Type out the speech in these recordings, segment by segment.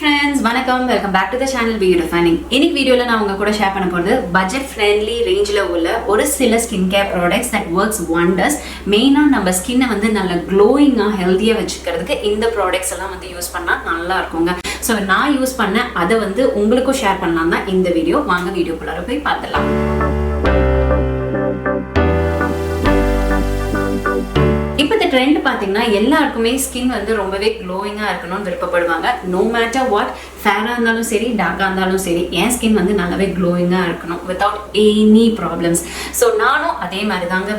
friends, vanakkam, welcome back to the channel Beaudefining. In video la na unga kuda share panna poradhu budget friendly range la ulla oru sila skincare products that works wonders. Main ah நம்ம skin வந்து நல்ல glowing ah healthy ah வெச்சிக்கிறதுக்கு இந்த products எல்லாம் வந்து use பண்ணா நல்லா இருக்குங்க. So நான் யூஸ் பண்ண அத வந்து உங்களுக்கும் ஷேர் பண்ணலாம் தான் இந்த வீடியோ. வாங்க வீடியோக்குள்ள போய் பார்த்தலாம். இப்போ இந்த ட்ரெண்ட் பாத்தீங்கன்னா எல்லாருக்குமே ஸ்கின் வந்து ரொம்பவே க்ளோயிங்கா இருக்கணும்னு விருப்பப்படுவாங்க. நோ மேட்டர் வாட், ஃபேரா இருந்தாலும் சரி டார்க்கா இருந்தாலும் சரி என் ஸ்கின் வந்து நல்லாவே க்ளோயிங்கா இருக்கணும் வித்தவுட் எனி ப்ராப்ளம்ஸ். ஸோ நானும் அதே மாதிரி தாங்க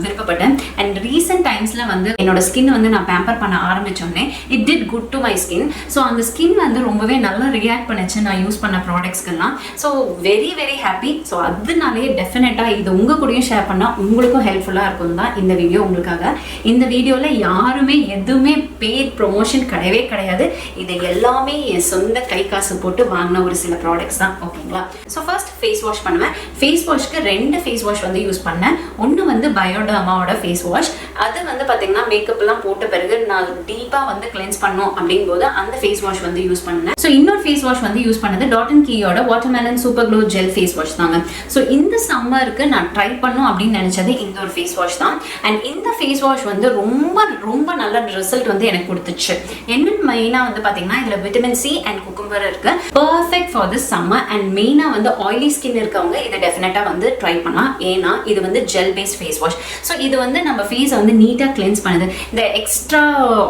விருப்பப்பட்டேன். அண்ட் ரீசெண்ட் டைம்ஸ்ல வந்து என்னோட ஸ்கின் வந்து நான் பேம்பர் பண்ண ஆரம்பிச்சோடனே it did good to my skin. So அந்த ஸ்கின் வந்து ரொம்பவே நல்லா ரியாக்ட் பண்ணிச்சு நான் யூஸ் பண்ண ப்ராடக்ட்ஸ்க்கெல்லாம். So very very happy. So அதனாலேயே டெஃபினட்டா இது உங்க கூடயும் ஷேர் பண்ணா உங்களுக்கும் ஹெல்ப்ஃபுல்லா இருக்கும் தான் இந்த வீடியோ உங்களுக்காக. இந்த வீடியோல யாருமே எதுவுமே பெய்ட் ப்ரொமோஷன் கிடையவே கிடையாது. இது எல்லாமே என் சொந்த கை காசு போட்டு வாங்கின ஒரு சில ப்ராடக்ட்ஸ் தான். ஓகேங்களா? ஸோ ஃபர்ஸ்ட் ஃபேஸ் வாஷ் பண்ணுவேன். ஃபேஸ் வாஷ்க்கு 2 ஃபேஸ் வாஷ் வந்து யூஸ் பண்ணேன். ஒன்று வந்து பயோடர்மாவோட ஃபேஸ் வாஷ். அது வந்து பார்த்தீங்கன்னா மேக்கப் எல்லாம் போட்ட பிறகு நான் டீப்பாக வந்து கிளென்ஸ் பண்ணோம் அப்படிங்கும் போது அந்த ஃபேஸ் வாஷ் வந்து யூஸ் பண்ணேன். ஸோ இன்னொரு ஃபேஸ் வாஷ் வந்து யூஸ் பண்ணது டாட் அண்ட் கீயோட watermelon super glow gel face wash தாங்க. ஸோ இந்த சம்மருக்கு நான் ட்ரை பண்ணும் அப்படின்னு நினைச்சது இந்த ஒரு ஃபேஸ் வாஷ் தான். அண்ட் இந்த ஃபேஸ் வாஷ் வந்து ரொம்ப ரொம்ப நல்ல ரிசல்ட் வந்து எனக்கு கொடுத்துச்சு. என்னன்னு மெயினாக வந்து பார்த்தீங்கன்னா இதில் விட்டமின் சி அண்ட் குக்கும்பர் இருக்கு. Perfect for this summer. And மெயினாக வந்து ஆயிலி ஸ்கின் இருக்கவங்க இதை டெஃபினட்டாக வந்து ட்ரை பண்ணலாம். ஏன்னா இது வந்து gel paste face wash. So இது வந்து நம்ம ஃபேஸை வந்து நீட்டாக கிளென்ஸ் பண்ணுது. இந்த எக்ஸ்ட்ரா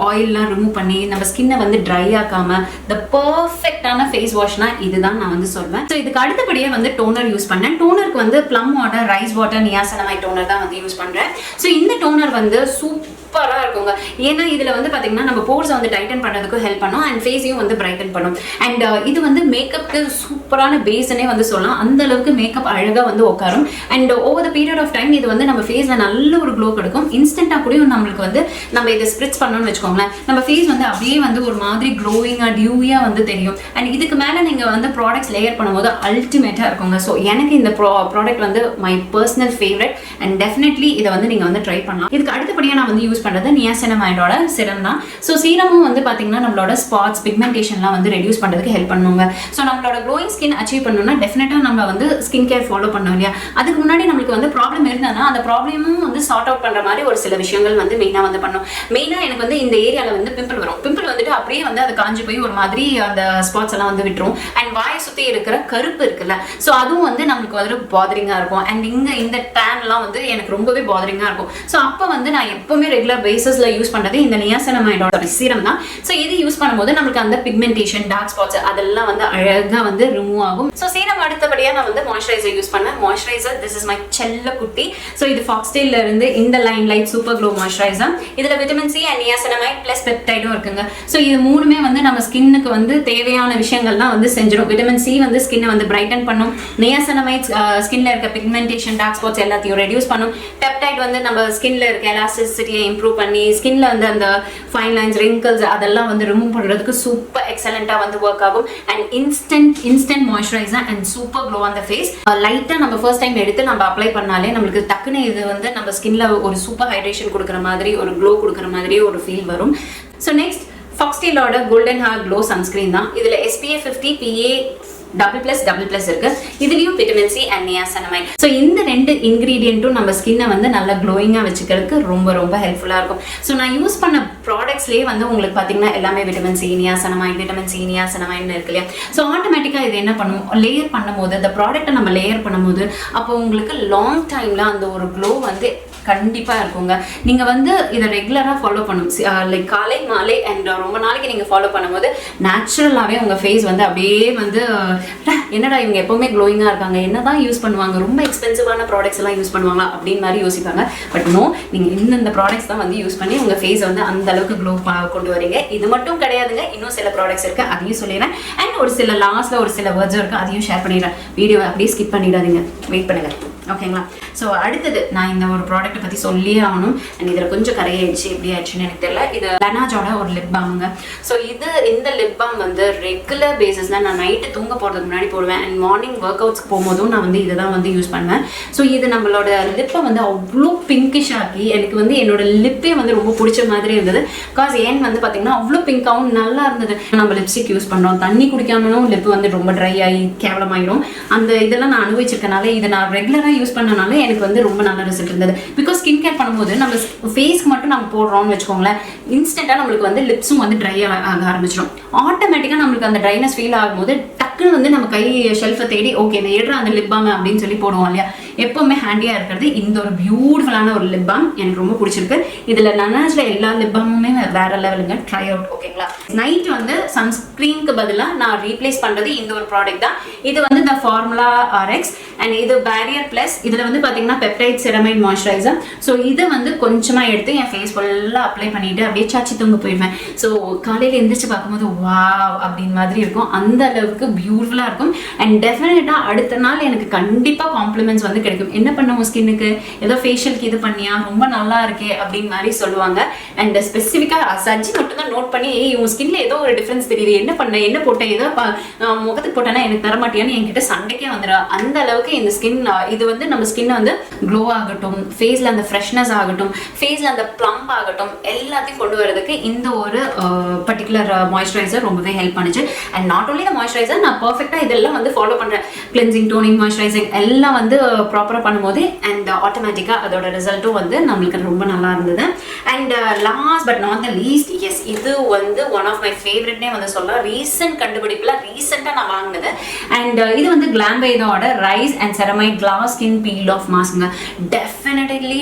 ஆயில்லாம் ரிமூவ் பண்ணி நம்ம ஸ்கின்னை வந்து ட்ரை ஆக்காம த பர்ஃபெக்டான ஃபேஸ் வாஷ்னா இதுதான் நான் வந்து சொல்வேன். ஸோ இதுக்கு அடுத்தபடியே வந்து டோனர் யூஸ் பண்ணேன். டோனருக்கு வந்து plum water, rice water, niacinamide toner தான் வந்து யூஸ் பண்றேன். ஸோ இந்த டோனர் வந்து சூப்பரா இருக்குங்க. ஏன்னா இதுல வந்து பாத்தீங்கன்னா நம்ம போர்ஸ் வந்து டைட்டன் பண்றதுக்கு ஹெல்ப் பண்ணும் அண்ட் ஃபேஸையும் வந்து பிரைட்டன் பண்ணும். அண்ட் இது வந்து மேக்கப்க்கு சூப்பரான பேஸ்னே வந்து சொல்லலாம். அந்த அளவுக்கு மேக்கப் அழகா வந்து உட்காரும். And over the period of time இது வந்து நம்ம ஃபேஸ்ல நல்ல ஒரு க்ளோ கொடுக்கும். இன்ஸ்டன்டா கூட நம்மளுக்கு வந்து நம்ம இதை ஸ்ப்ரிட்ஸ் பண்ணணும்னு வச்சுக்கோங்களேன், நம்ம ஃபேஸ் வந்து அப்படியே வந்து ஒரு மாதிரி க்ளோயிங்கா டியூயா வந்து தெரியும். அண்ட் இதுக்கு மேல நீங்க வந்து ப்ராடக்ட்ஸ் லேயர் பண்ணும்போது அல்டிமேட்டா இருக்குங்க. ஸோ எனக்கு இந்த ப்ராடக்ட் வந்து my personal favourite and definitely இதை வந்து நீங்க வந்து ட்ரை பண்ணலாம். இதுக்கு அடுத்தபடியாக நான் வந்து யூஸ் பண்றது நியாசினமைடோட சிரம் தான். ஸோ சீரமும் வந்து பாத்தீங்கன்னா நம்மளோட ஸ்பாட்ஸ் பிக்மெண்டேஷன்லாம் வந்து ரெடியூஸ் பண்றதுக்கு ஹெல்ப் பண்ணுவாங்க. ஸோ நம்மளோட க்ளோயிங் ஸ்கின் அச்சீவ் பண்ணணும்னா டெஃபினட்டா நம்ம வந்து ஸ்கின் கேர் ஃபாலோ பண்ணோம் இல்லையா. அதுக்கு முன்னாடி நம்மளுக்கு வந்து ப்ராப்ளம் இருந்தானா அந்த ப்ராப்ளமும் வந்து சார்ட் அவுட் பண்ற மாதிரி ஒரு சில விஷயங்கள் வந்து மெயினா வந்து பண்ணும். மெயினா எனக்கு வந்து இந்த ஏரியால வந்து பிம்பிள் வரும். பிம்பிள் வந்துட்டு அப்படியே வந்து அது காஞ்சு போய் ஒரு மாதிரி அந்த ஸ்பாட்ஸ் எல்லாம் வந்து விட்டுரும். அண்ட் வாயை சுத்தி இருக்கிற கருப்பு இருக்குல்ல, ஸோ அதுவும் வந்து நம்மளுக்கு வந்து பாதரிங்கா இருக்கும். அண்ட் இந்த டேன்லாம் வந்து எனக்கு ரொம்பவே பாதரிங்கா இருக்கும். ஸோ அப்போ வந்து நான் எப்பவுமே ரெகுலர் பேசிஸ்ல யூஸ் பண்றது இந்த நியாசினமைடோட சீரம் தான். ஸோ இது யூஸ் பண்ணும்போது நம்மளுக்கு அந்த பிக்மெண்டேஷன், டார்க் ஸ்பாட்ஸ் அதெல்லாம் வந்து அழகா வந்து ரிமூவ் ஆகும். ஸோ சீரம் அடுத்தபடியா நான் வந்து மாய்ஸ்சரைசர் யூஸ் பண்ணேன். மாய்ஸ்சரைசர் திஸ் இஸ் மை செல்ல குட்டி. ஸோ இது ஃபாக்ஸ்டேல்ல இருந்து இந்த line light super glow moisturiser. இதுல vitamin C and niacinamide plus பெப்டைடும் இருக்குங்க. ஸோ இது மூணுமே வந்து நம்ம ஸ்கின்னுக்கு வந்து தேவையான விஷயங்கள்லாம் வந்து செஞ்சிடும். விட்டமின் சி வந்து ஸ்கின்னை வந்து பிரைட்டன் பண்ணும். நியாசினமைட் ஸ்கின்ல இருக்க பிக்மெண்டேஷன், டார்க் ஸ்பாட்ஸ் எல்லாத்தையும் ரெடியூஸ் பண்ணும். பெப்டைட் வந்து நம்ம ஸ்கின்ல இருக்க எலாஸ்டிசிட்டியை இம்ப்ரூவ் பண்ணி ஸ்கின்ல வந்து அந்த ஃபைன் லைன்ஸ், ரிங்கிள்ஸ் அதெல்லாம் வந்து ரிமூவ் பண்றதுக்கு சூப்பர் எக்ஸலண்டா வந்து ஒர்க் ஆகும். And instant moisturiser and super glow on the face. லைட்டா நம்ம ஃபர்ஸ்ட் டைம் எடுத்து நம்ம அப்ளை பண்ணாலே நம்மளுக்கு டக்குன்னு இது வந்து நம்ம ஸ்கின்ல ஒரு சூப்பர் ஹைட்ரேஷன் கொடுக்குற மாதிரி, ஒரு க்ளோ கொடுக்குற மாதிரி ஒரு ஃபீல் வரும். ஸோ நெக்ஸ்ட் ஃபாக்ஸ்டேலோட கோல்டன் ஹேர் க்ளோ சன்ஸ்கிரீன் தான். இதுல SPF 50 PA +++ இருக்கு. இதுலயும் vitamin C and niacinamide. So இந்த 2 இன்கிரீடியன்ட்டும் நம்ம ஸ்கின்னை வந்து நல்லா க்ளோயிங்கா வச்சுக்கிறதுக்கு ரொம்ப ரொம்ப ஹெல்ப்ஃபுல்லா இருக்கும். ஸோ நான் யூஸ் பண்ண ப்ராடக்ட்ஸ்லேயே வந்து உங்களுக்கு பார்த்தீங்கன்னா எல்லாமே vitamin C, niacinamide, vitamin C, நியாசினமைட்னு இருக்கு இல்லையா. ஸோ ஆட்டோமேட்டிக்காக இது என்ன பண்ணும், லேயர் பண்ணும்போது அந்த ப்ராடக்ட்டை நம்ம லேயர் பண்ணும்போது அப்போ உங்களுக்கு லாங் டைம்ல அந்த ஒரு க்ளோ வந்து கண்டிப்பா இருக்குங்க. நீங்க வந்து இதை ரெகுலரா ஃபாலோ பண்ணும் லைக் காலை மாலை அண்ட் ரொம்ப நாளைக்கு நீங்க ஃபாலோ பண்ணும்போது நேச்சுரலாவே உங்க ஃபேஸ் வந்து அப்படியே வந்து என்னடா இவங்க எப்பவுமே க்ளோயிங்கா இருக்காங்க, என்னதான் யூஸ் பண்ணுவாங்க, ரொம்ப எக்ஸ்பென்சிவான ப்ராடக்ட்ஸ் எல்லாம் யூஸ் பண்ணுவாங்க அப்படின்னு மாதிரி யோசிப்பாங்க. பட் நோ, நீங்க இந்த ப்ராடக்ட்ஸ் தான் வந்து யூஸ் பண்ணி உங்க ஃபேஸ் வந்து அந்த அளவுக்கு க்ளோ கொண்டு வரீங்க. இது மட்டும் கிடையாதுங்க, இன்னும் சில ப்ராடக்ட்ஸ் இருக்கு, அதையும் சொல்லிடுறேன். அண்ட் ஒரு சில லாஸ்ட்ல ஒரு சில வேர்ட்ஸ் இருக்கு, அதையும் ஷேர் பண்ணிடுறேன். வீடியோ அப்படியே ஸ்கிப் பண்ணிடாதீங்க, வெயிட் பண்ணுங்க. ஓகேங்களா? ஸோ அடுத்தது நான் இந்த ஒரு ப்ராடக்ட்டை பற்றி சொல்லியே ஆகணும். அண்ட் இதில் கொஞ்சம் கரையாயிடுச்சு, எப்படி ஆயிடுச்சுன்னு எனக்கு தெரியல. இது லனாஜோட ஒரு லிப் பாம்ங்க. ஸோ இந்த லிப் பாம் வந்து ரெகுலர் பேசிஸில் நான் நைட்டு தூங்க போகிறதுக்கு முன்னாடி போடுவேன். அண்ட் மார்னிங் ஒர்க் அவுட்ஸ்க்கு போகும்போதும் நான் வந்து இதை தான் வந்து யூஸ் பண்ணுவேன். ஸோ இது நம்மளோட லிப்பை வந்து அவ்வளோ பிங்கிஷ் ஆக்கி எனக்கு வந்து என்னோட லிப்பே வந்து ரொம்ப பிடிச்ச மாதிரி இருந்தது. பிகாஸ் ஏன் வந்து பார்த்தீங்கன்னா அவ்வளோ பிங்காகவும் நல்லா இருந்தது. நம்ம லிப்ஸ்டிக் யூஸ் பண்ணுறோம், தண்ணி குடிக்காமலும் லிப் வந்து ரொம்ப ட்ரை ஆகி கேவலமாயிடும். அந்த இதெல்லாம் நான் அனுபவிச்சிருக்கனால இதை நான் ரெகுலராக யூஸ் பண்ணனால எனக்கு வந்து ரொம்ப நல்ல ரிசல்ட் இருந்தது. பிகாஸ் ஸ்கின் கேர் பண்ணும்போது நம்ம ஃபேஸ்க்கு மட்டும் நம்ம போடுறோம்னு வச்சுக்கோங்களேன், இன்ஸ்டன்ட்டாக நம்மளுக்கு வந்து லிப்ஸும் வந்து ட்ரை ஆக ஆரம்பிச்சிடும். ஆட்டோமேட்டிக்காக நம்மளுக்கு அந்த ட்ரைனஸ் ஃபீல் ஆகும்போது டக்குன்னு வந்து நம்ம கை ஷெல்ஃபை தேடி ஓகே இந்த ஏடுற அந்த லிப் பாம் அப்படின்னு சொல்லி போடுவோம் இல்லையா. எப்பவுமே ஹேண்டியாக இருக்கிறது இந்த ஒரு பியூட்டிஃபுல்லான ஒரு லிப் பாம் எனக்கு ரொம்ப பிடிச்சிருக்கு. இதில் நனாஜில் எல்லா லிப் பாமுமே வேற லெவலுங்க, ட்ரை அவுட். ஓகேங்களா, நைட் வந்து சன்ஸ்க்ரீனுக்கு பதிலாக நான் ரீப்ளேஸ் பண்ணுறது இந்த ஒரு ப்ராடக்ட் தான். இது வந்து இந்த ஃபார்முலா RX அண்ட் இது பேரியர் ப்ளஸ். இதில் வந்து பார்த்தீங்கன்னா பெப்டைட் செரமைட் மாய்ஸ்சரைசர். ஸோ இதை வந்து கொஞ்சமாக எடுத்து என் ஃபேஸ் ஃபுல்லாக அப்ளை பண்ணிட்டு அப்படியே சாச்சி தூங்க போயிடுவேன். ஸோ காலையில் எந்திரிச்சு பார்க்கும்போது வாவ் அப்படின்னு மாதிரி இருக்கும், அந்த அளவுக்கு பியூட்டிஃபுல்லாக இருக்கும். அண்ட் டெஃபினட்டாக அடுத்த நாள் எனக்கு கண்டிப்பாக காம்ப்ளிமெண்ட்ஸ் வந்து கிடைக்கும். என்ன பண்ணுவோம் ஸ்கின்னுக்கு, ஏதோ ஃபேஷியலுக்கு இது பண்ணியா ரொம்ப நல்லா இருக்கே அப்படின்னு மாதிரி சொல்லுவாங்க. அண்ட் ஸ்பெசிஃபிக்காக சஜ்ஜி மட்டும் தான் நோட் பண்ணி உன் ஸ்கின்ல ஏதோ ஒரு டிஃப்ரென்ஸ் தெரியுது, என்ன பண்ண என்ன போட்டேன், ஏதோ முகத்துக்கு போட்டேன்னா எனக்கு தரமாட்டியான்னு என்கிட்ட சண்டைக்கே வந்துடும். அந்த அளவுக்கு இந்த ஸ்கின் இது வந்து நம்ம ஸ்கின்னை வந்து க்ளோ ஆகட்டும், ஃபேஸில் அந்த ஃப்ரெஷ்னஸ் ஆகட்டும், ஃபேஸில் அந்த ப்ளம்ப் ஆகட்டும், எல்லாத்தையும் கொண்டு வரதுக்கு இந்த ஒரு பர்டிகுலர் மாய்ஸ்சரைசர் ரொம்பவே ஹெல்ப் பண்ணுச்சு. And not only the moisturiser, நான் பர்ஃபெக்டாக இதெல்லாம் வந்து ஃபாலோ பண்ணுறேன். கிளென்சிங், டோனிங், மாய்ஸ்சரைசிங் எல்லாம் வந்து ப்ராப்பராக பண்ணும்போது அண்ட் ஆட்டோமேட்டிக்காக அதோட ரிசல்ட்டும் வந்து நம்மளுக்கு ரொம்ப நல்லா இருந்தது. And last but not the least, yes இது வந்து ஒன் ஆஃப் மை ஃபேவரட்னே வந்து சொல்லலாம். ரீசெண்ட் கண்டுபிடிப்பில் ரீசெண்டாக நான் வாங்கினது. அண்ட் இது வந்து கிளாம்பேதோட rice and ceramide glass skin peel off மாஸ்க்குங்க. Definitely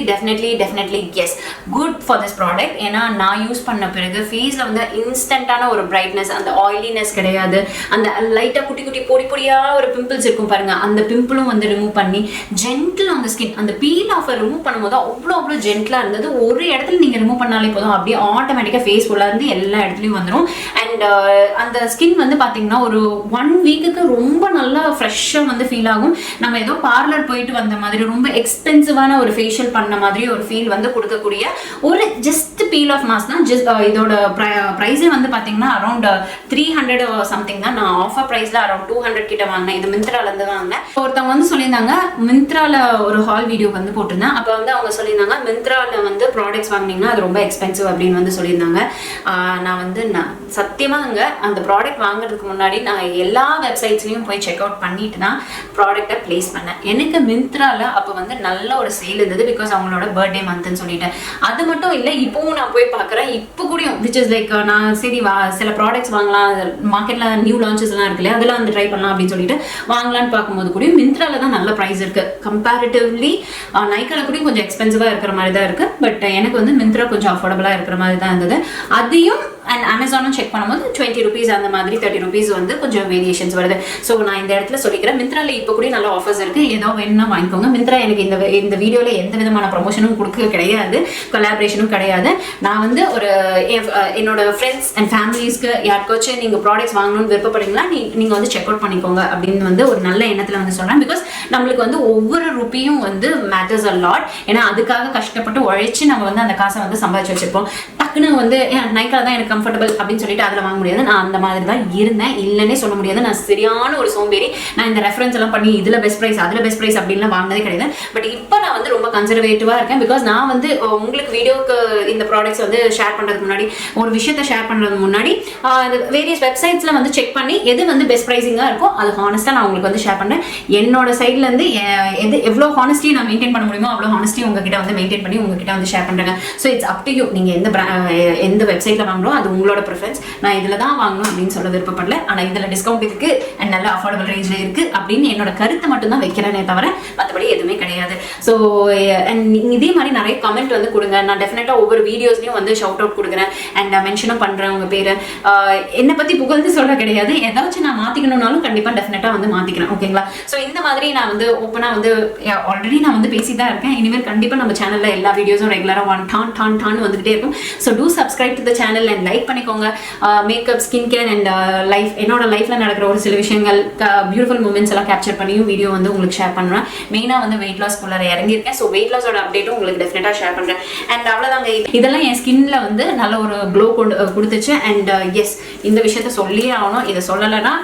is good for this product. ஏன்னா நான் யூஸ் பண்ண பிறகு ஃபேஸில் வந்து இன்ஸ்டன்ட்டான ஒரு பிரைட்னஸ், அந்த ஆயிலினஸ் கிடையாது. அந்த லைட்டாக குட்டி குட்டி பொடியாக ஒரு பிம்பிள்ஸ் இருக்கும் பாருங்க, அந்த பிம்பிளும் வந்து ரிமூவ் பண்ணி ஜென்டில் அந்த ஸ்கின், அந்த பீல் ஆஃபை ரிமூவ் பண்ணும்போது அவ்வளோ ஜென்டிலாக இருந்தது. ஒரு இடத்துல நீங்கள் ரிமூவ் பண்ணாலே போதும், அப்படியே ஆட்டோமேட்டிக்காக ஃபேஸ் ஃபுல்லாக இருந்து எல்லா இடத்துலையும் வந்துடும். அண்ட் அந்த ஸ்கின் வந்து பார்த்தீங்கன்னா ஒரு 1 வீக்குக்கு ரொம்ப நல்லா ஃப்ரெஷ்ஷாக வந்து ஃபீல் ஆகும். நம்ம ஏதோ பார்லர் போயிட்டு வந்த மாதிரி ரொம்ப எக்ஸ்பென்சிவான ஒரு ஃபேஷியல் பண்ண மாதிரி ஒரு ஃபீல் வந்து கொடுக்கக்கூடிய ஒரு ஜஸ்ட் பீல் ஆஃப் மாஸ்க் தான். ஜஸ்ட் இதோட ப்ரைஸே வந்து பார்த்தீங்கன்னா அரௌண்ட் 300 சம்திங் தான். நான் ஆஃபர் ப்ரைஸில் அரௌண்ட் 200 கிட்ட வாங்கினேன். இது மிந்த்ராலேருந்து வாங்கினேன். ஒருத்தவங்க வந்து சொல்லியிருந்தாங்க, மிந்த்ராவில் ஒரு ஹால் வீடியோ வந்து போட்டிருந்தேன். அப்போ வந்து அவங்க சொல்லியிருந்தாங்க மிந்த்ராவில் வந்து ப்ராடக்ட்ஸ் வாங்கினீங்கன்னா அது ரொம்ப எக்ஸ்பென்சிவ் அப்படின்னு வந்து சொல்லியிருந்தாங்க. நான் வந்து சத்தியமாங்க அந்த ப்ராடக்ட் வாங்குறதுக்கு முன்னாடி நான் எல்லா வெப்சைட்ஸ்லையும் போய் செக் அவுட் பண்ணிட்டு தான் ப்ராடக்டை பிளேஸ் பண்ணேன். எனக்கு மிந்த்ராவில் அப்போ வந்து நல்ல ஒரு சேல் இருந்தது, பிகாஸ் அவங்களோட பர்த்டே மந்த்னு சொல்லிட்டேன். அது மட்டும் இல்லை, இப்போவும் நான் போய் பார்க்குறேன். இப்போ கூடயும் விச் இஸ் லைக் நான் சரி சில ப்ராடக்ட்ஸ் வாங்கலாம், மார்க்கெட்டில் நியூ லான்ச்சஸ்லாம் இருக்குல்லையா, அதெல்லாம் வந்து ட்ரை பண்ணலாம் அப்படின்னு சொல்லிட்டு வாங்கலான்னு பார்க்கும்போது கூடயும் மிந்த்ராவில் தான் நல்ல ப்ரைஸ் இருக்குது. கம்பேரிட்டிவ்லி நைக்கால கூடயும் கொஞ்சம் எக்ஸ்பென்சிவாக இருக்கிற மாதிரி தான் இருக்குது. பட் எனக்கு வந்து மிந்த்ரா கொஞ்சம் அஃபோர்டபுளாக இருக்கிற மாதிரி தான் இருந்தது. அதையும் அண்ட் அமேசானும் செக் பண்ணும்போது 20 rupees அந்த மாதிரி 30 rupees வந்து கொஞ்சம் வேரியேஷன்ஸ் வருது. ஸோ நான் இந்த இடத்துல சொல்லிக்கிறேன், மிந்த்ராவில் இப்போ கூட நல்ல ஆஃபர்ஸ் இருக்குது, ஏதோ வேணும்னா வாங்கிக்கோங்க. மிந்த்ரா எனக்கு இந்த வீடியோவில் எந்த விதமான ப்ரொமோஷனும் கொடுக்க கிடையாது, கொலாபரேஷனும் கிடையாது. நான் வந்து ஒரு என்னோட ஃப்ரெண்ட்ஸ் அண்ட் ஃபேமிலிஸ்க்கு யாருக்காச்சும் நீங்கள் ப்ராடக்ட்ஸ் வாங்கணும்னு விருப்பப்படுறீங்களா, நீங்கள் வந்து செக் அவுட் பண்ணிக்கோங்க அப்படின்னு வந்து ஒரு நல்ல எண்ணத்தில் வந்து சொல்கிறேன். பிகாஸ் நம்மளுக்கு வந்து ஒவ்வொரு ரூபியும் வந்து மேட்டர்ஸ் அ லாட். ஏன்னா அதுக்காக கஷ்டப்பட்டு உழைச்சி நம்ம வந்து அந்த காசை வந்து சம்பாதிச்சு வச்சிருப்போம். டக்குன்னு வந்து நைக்கால தான் எனக்கு கம்ஃபர்டபுள் அப்படின்னு சொல்லிட்டு அதில் வாங்க முடியாது. நான் அந்த மாதிரி தான் இருந்தேன், இல்லைன்னே சொல்ல முடியாது. நான் சரியான ஒரு சோம்பேறி. நான் இந்த ரெஃபரன்ஸ் எல்லாம் பண்ணி இதில் பெஸ்ட் ப்ரைஸ் அதில் பெஸ்ட் ப்ரைஸ் அப்படின்லாம் வாங்கினதே கிடையாது. பட் இப்போ நான் வந்து ரொம்ப கன்சர்வேட்டிவாக இருக்கேன். பிகாஸ் நான் வந்து உங்களுக்கு வீடியோக்கு இந்த ப்ராடக்ட்ஸ் வந்து ஷேர் பண்ணுறதுக்கு முன்னாடி, ஒரு விஷயத்தை ஷேர் பண்ணுறதுக்கு முன்னாடி வேரியஸ் வெப்சைட்ஸில் வந்து செக் பண்ணி எது வந்து பெஸ்ட் ப்ரைஸிங்காக இருக்கோ அது ஹானஸ்ட்டாக நான் உங்களுக்கு வந்து ஷேர் பண்ணேன். என்னோட சைட்லேருந்து எவ்வளோ ஹானஸ்டியை நான் மெயின்டைன் பண்ண முடியுமோ அவ்வளோ ஹானஸ்டி உங்ககிட்ட வந்து மெயின்டைன் பண்ணி உங்ககிட்ட வந்து ஷேர் பண்ணுறேன். So it's up to you, நீங்கள் எந்த வெப்சைட்டில் வாங்குறோம் அது உங்களோட ப்ரிஃபரன்ஸ். நான் இதில் தான் வாங்கணும் அப்படின்னு சொல்ல விருப்பப்படல. ஆனால் இதில் டிஸ்கவுண்ட் இருக்குது அண்ட் நல்ல அஃபோர்டபுள் ரேஞ்சில் இருக்குது அப்படின்னு என்னோட கருத்தை மட்டும் தான் வைக்கிறேனே தவிர மற்றபடி எதுவுமே கிடையாது. ஸோ அண்ட் இதே மாதிரி நிறைய கமெண்ட் வந்து கொடுங்க. நான் டெஃபினட்டாக ஒவ்வொரு வீடியோஸ்லையும் வந்து ஷவுட் அவுட் கொடுக்குறேன் அண்ட் மென்ஷனும் பண்ணுறேன் உங்கள் பேர். என்னை பற்றி புகழ்ந்து சொல்ல கிடையாது, ஏதாச்சும் நான் மாற்றிக்கணும்னாலும் கண்டிப்பாக டெஃபினட்டாக வந்து மாற்றிக்கிறேன். ஓகேங்களா? ஸோ இந்த மாதிரி நான் வந்து ஓப்பனாக வந்து ஆல்ரெடி நான் வந்து பேசி தான் இருக்கேன். இனிமேல் கண்டிப்பாக நம்ம சேனலில் எல்லா வீடியோஸும் ரெகுலராக டான் வந்துகிட்டே இருக்கும். So do subscribe to the channel and like பண்ணிக்கோங்க. Makeup, skin care and life, என்னோட லைஃப்ல நடக்கிற ஒரு சில விஷயங்கள், பியூட்டிஃபுல் மூமெண்ட்ஸ் எல்லாம் கேப்சர் பண்ணியும் வீடியோ வந்து உங்களுக்கு ஷேர் பண்ணுறேன். மெயினாக வந்து வெயிட் லாஸ் குள்ளார இறங்கியிருக்கேன். ஸோ வெயிட் லாஸோட அப்டேட்டும் உங்களுக்கு டெஃபினட்டாக ஷேர் பண்ணுறேன். அண்ட் அவ்வளோதாங்க, இதெல்லாம் என் ஸ்கின்ல வந்து நல்ல ஒரு க்ளோ கொடுத்துச்சு. அண்ட் எஸ், இந்த விஷயத்த சொல்லியே ஆகணும். இதை சொல்லலைன்னா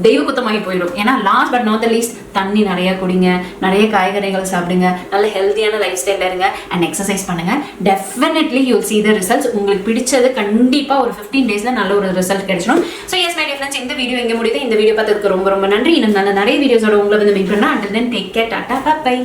தெய்வ குத்தமாகி போயிடும். ஏன்னா last but not the least, தண்ணி நிறைய குடிங்க, நிறைய காய்கறிகள் சாப்பிடுங்க, நல்ல ஹெல்த்தியான லைஃப் ஸ்டைலில் இருங்க அண்ட் எக்ஸசைஸ் பண்ணுங்க. Definitely you will see the results. உங்களுக்கு பிடிச்சது கண்டிப்பாக ஒரு 15 daysல நல்ல ஒரு ரிசல்ட் கிடைச்சிடும். So S my dear friends, இந்த வீடியோ எங்கே முடியுது? இந்த வீடியோ பார்த்ததுக்கு ரொம்ப ரொம்ப நன்றி. இன்னும் நல்ல நிறைய வீடியோஸோட உங்களை வந்து மீட் பண்ணலாம். until then take care, tata, by.